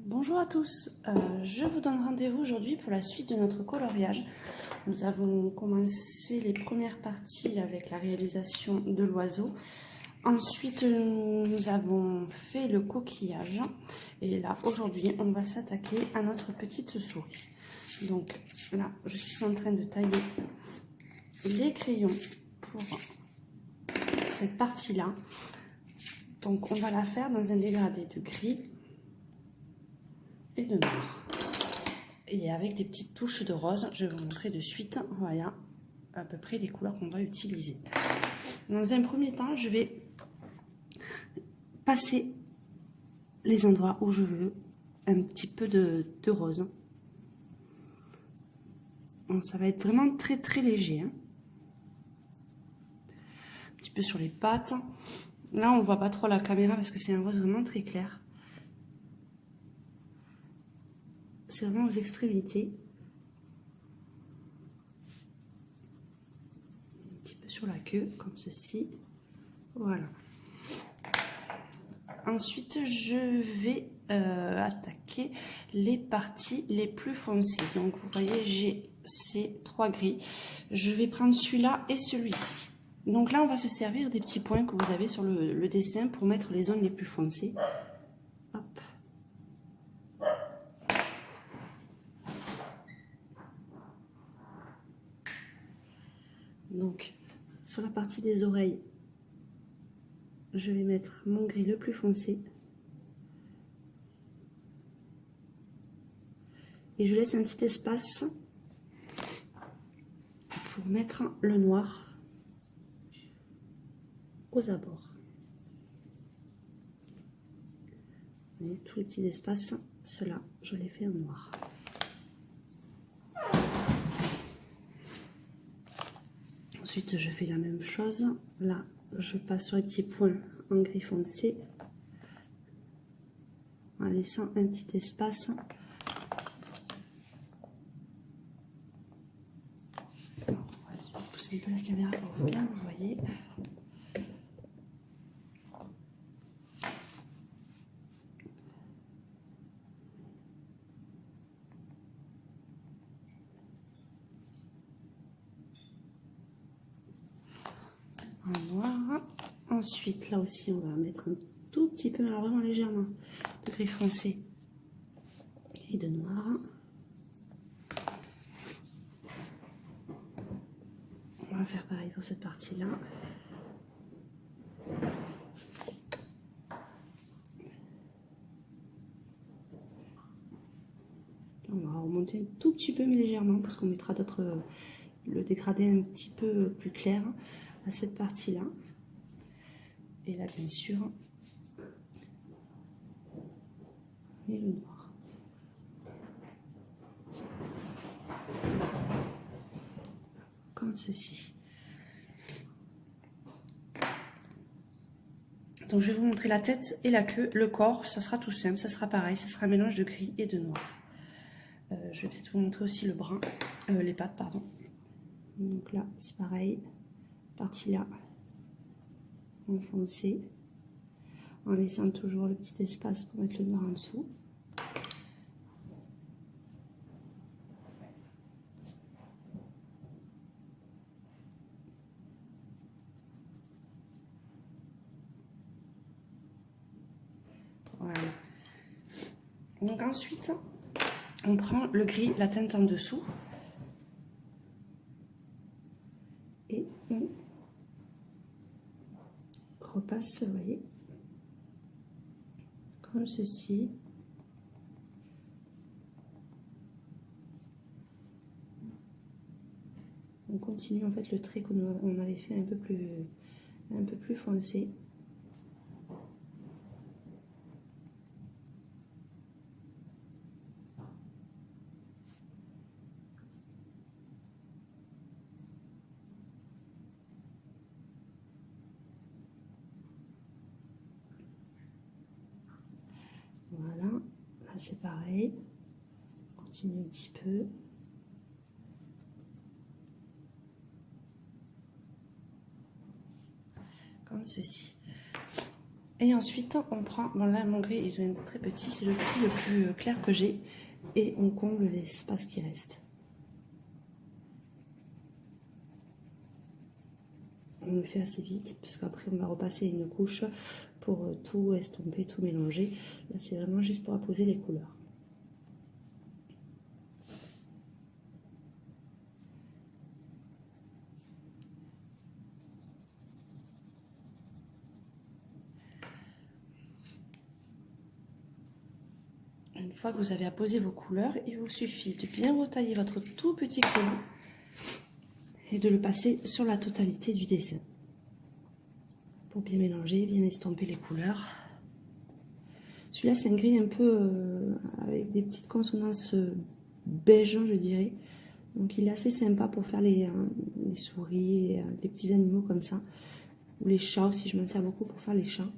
Bonjour à tous, je vous donne rendez-vous aujourd'hui pour la suite de notre coloriage. Nous avons commencé les premières parties avec la réalisation de l'oiseau. Ensuite, nous avons fait le coquillage. Et là, aujourd'hui, on va s'attaquer à notre petite souris. Donc là, je suis en train de tailler les crayons pour cette partie-là. Donc, on va la faire dans un dégradé de gris et de noir. Et avec des petites touches de rose, je vais vous montrer de suite, voilà, à peu près les couleurs qu'on va utiliser. Dans un premier temps, je vais passer les endroits où je veux un petit peu de rose. Donc, ça va être vraiment très léger. Hein. Un petit peu sur les pattes. Là, on voit pas trop la caméra parce que c'est un rose vraiment très clair. C'est vraiment aux extrémités. Un petit peu sur la queue, comme ceci. Voilà. Ensuite, je vais attaquer les parties les plus foncées. Donc, vous voyez, j'ai ces trois gris. Je vais prendre celui-là et celui-ci. Donc là, on va se servir des petits points que vous avez sur le dessin pour mettre les zones les plus foncées. Hop. Donc, sur la partie des oreilles, je vais mettre mon gris le plus foncé. Et je laisse un petit espace pour mettre le noir aux abords. Vous voyez, tous les petits espaces, ceux-là, je les fais en noir. Ensuite, je fais la même chose. Là, je passe sur les petits points en gris foncé, en laissant un petit espace. On va essayer de pousser un peu la caméra pour bien vous voyez. En noir. Ensuite, là aussi, on va mettre un tout petit peu, alors vraiment légèrement, de gris foncé et de noir. On va faire pareil pour cette partie-là. On va remonter un tout petit peu, mais légèrement, parce qu'on mettra d'autres, le dégradé un petit peu plus clair à cette partie-là. Et là, bien sûr, et le noir. Comme ceci. Donc, je vais vous montrer la tête et la queue. Le corps, ça sera tout simple, ça sera pareil, ça sera un mélange de gris et de noir. Je vais peut-être vous montrer aussi le bras, les pattes, pardon. Donc là, c'est pareil. Partie là, enfoncée, en laissant toujours le petit espace pour mettre le noir en dessous. Voilà. Donc ensuite, on prend le gris, la teinte en dessous. Et on repasse, vous voyez, comme ceci. On continue en fait le trait qu'on avait fait un peu plus foncé. Voilà, là c'est pareil. On continue un petit peu. Comme ceci. Et ensuite, on prend, bon là mon gris est très petit, c'est le gris le plus clair que j'ai, et on comble l'espace qui reste. On le fait assez vite, parce qu'après on va repasser une couche pour tout estomper, tout mélanger. Là c'est vraiment juste pour apposer les couleurs. Une fois que vous avez apposé vos couleurs, il vous suffit de bien retailler votre tout petit crayon et de le passer sur la totalité du dessin. Pour bien mélanger, bien estomper les couleurs. Celui-là, c'est un gris un peu avec des petites consonances beige, je dirais. Donc il est assez sympa pour faire les souris, les petits animaux comme ça. Ou les chats aussi, je m'en sers beaucoup pour faire les chats.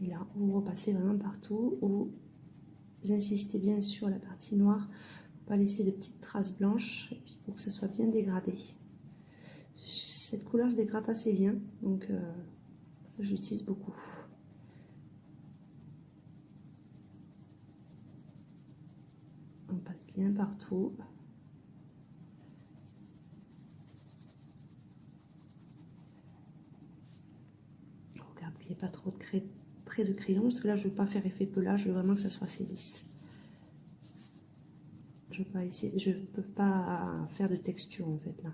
Et là, vous repassez vraiment partout. Vous insistez bien sur la partie noire, pour pas laisser de petites traces blanches, et puis pour que ça soit bien dégradé. Cette couleur se dégrade assez bien, donc ça je l'utilise beaucoup. On passe bien partout. Je regarde qu'il n'y ait pas trop de traits de crayon, parce que là je ne veux pas faire effet pelage, je veux vraiment que ça soit assez lisse. Je ne peux pas faire de texture en fait là.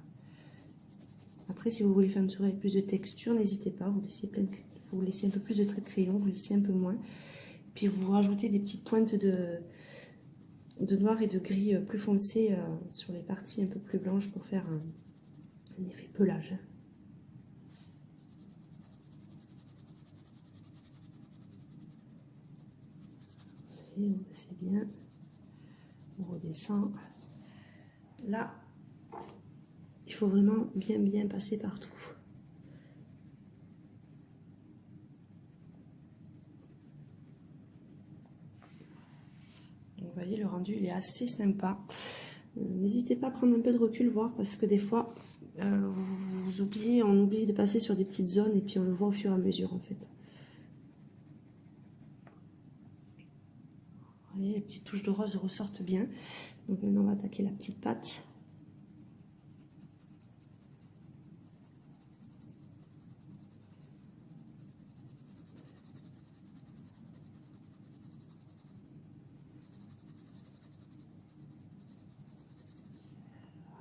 Après, si vous voulez faire une souris avec plus de texture, n'hésitez pas, vous laissez un peu plus de traits de crayon, vous laissez un peu moins. Puis vous rajoutez des petites pointes de noir et de gris plus foncé sur les parties un peu plus blanches pour faire un effet pelage. Et c'est bien, on redescend. Là, il faut vraiment bien passer partout. Vous voyez, le rendu il est assez sympa. N'hésitez pas à prendre un peu de recul, voir, parce que des fois, on oublie de passer sur des petites zones et puis on le voit au fur et à mesure en fait. Vous voyez, les petites touches de rose ressortent bien. Donc maintenant, on va attaquer la petite patte.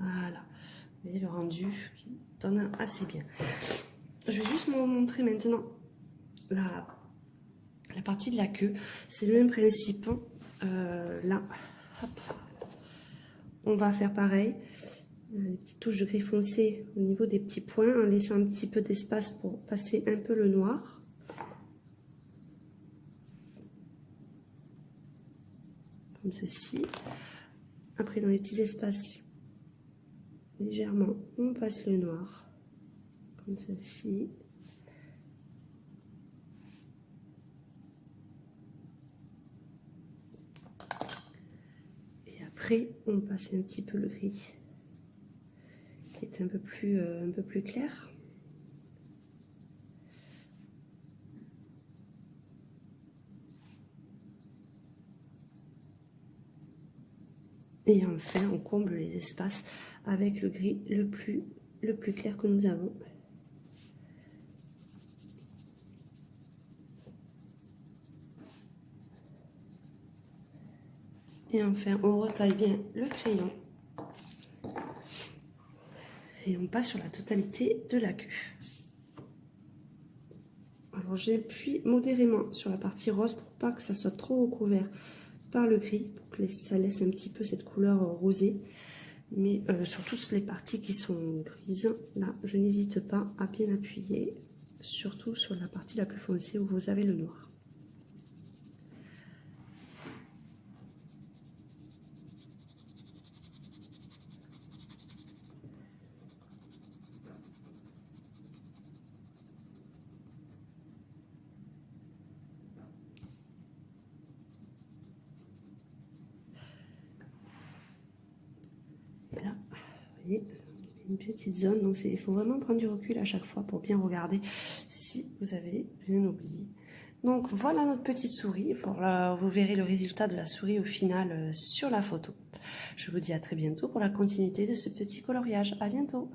Voilà, vous voyez le rendu qui donne assez bien. Je vais juste vous montrer maintenant la partie de la queue. C'est le même principe. Là, hop, on va faire pareil. Les petites touches de gris foncé au niveau des petits points, en laissant un petit peu d'espace pour passer un peu le noir. Comme ceci. Après, dans les petits espaces, légèrement, on passe le noir. Comme ceci. Et après, on passe un petit peu le gris, qui est un peu plus clair. Et enfin, on comble les espaces avec le gris le plus clair que nous avons. Et enfin, on retaille bien le crayon. Et on passe sur la totalité de la queue. Alors j'appuie modérément sur la partie rose pour pas que ça soit trop recouvert par le gris, pour que ça laisse un petit peu cette couleur rosée. Mais sur toutes les parties qui sont grises, là, je n'hésite pas à bien appuyer, surtout sur la partie la plus foncée où vous avez le noir. Là, voyez, une petite zone, donc il faut vraiment prendre du recul à chaque fois pour bien regarder si vous avez rien oublié. Donc voilà notre petite souris, vous verrez le résultat de la souris au final sur la photo. Je vous dis à très bientôt pour la continuité de ce petit coloriage. À bientôt!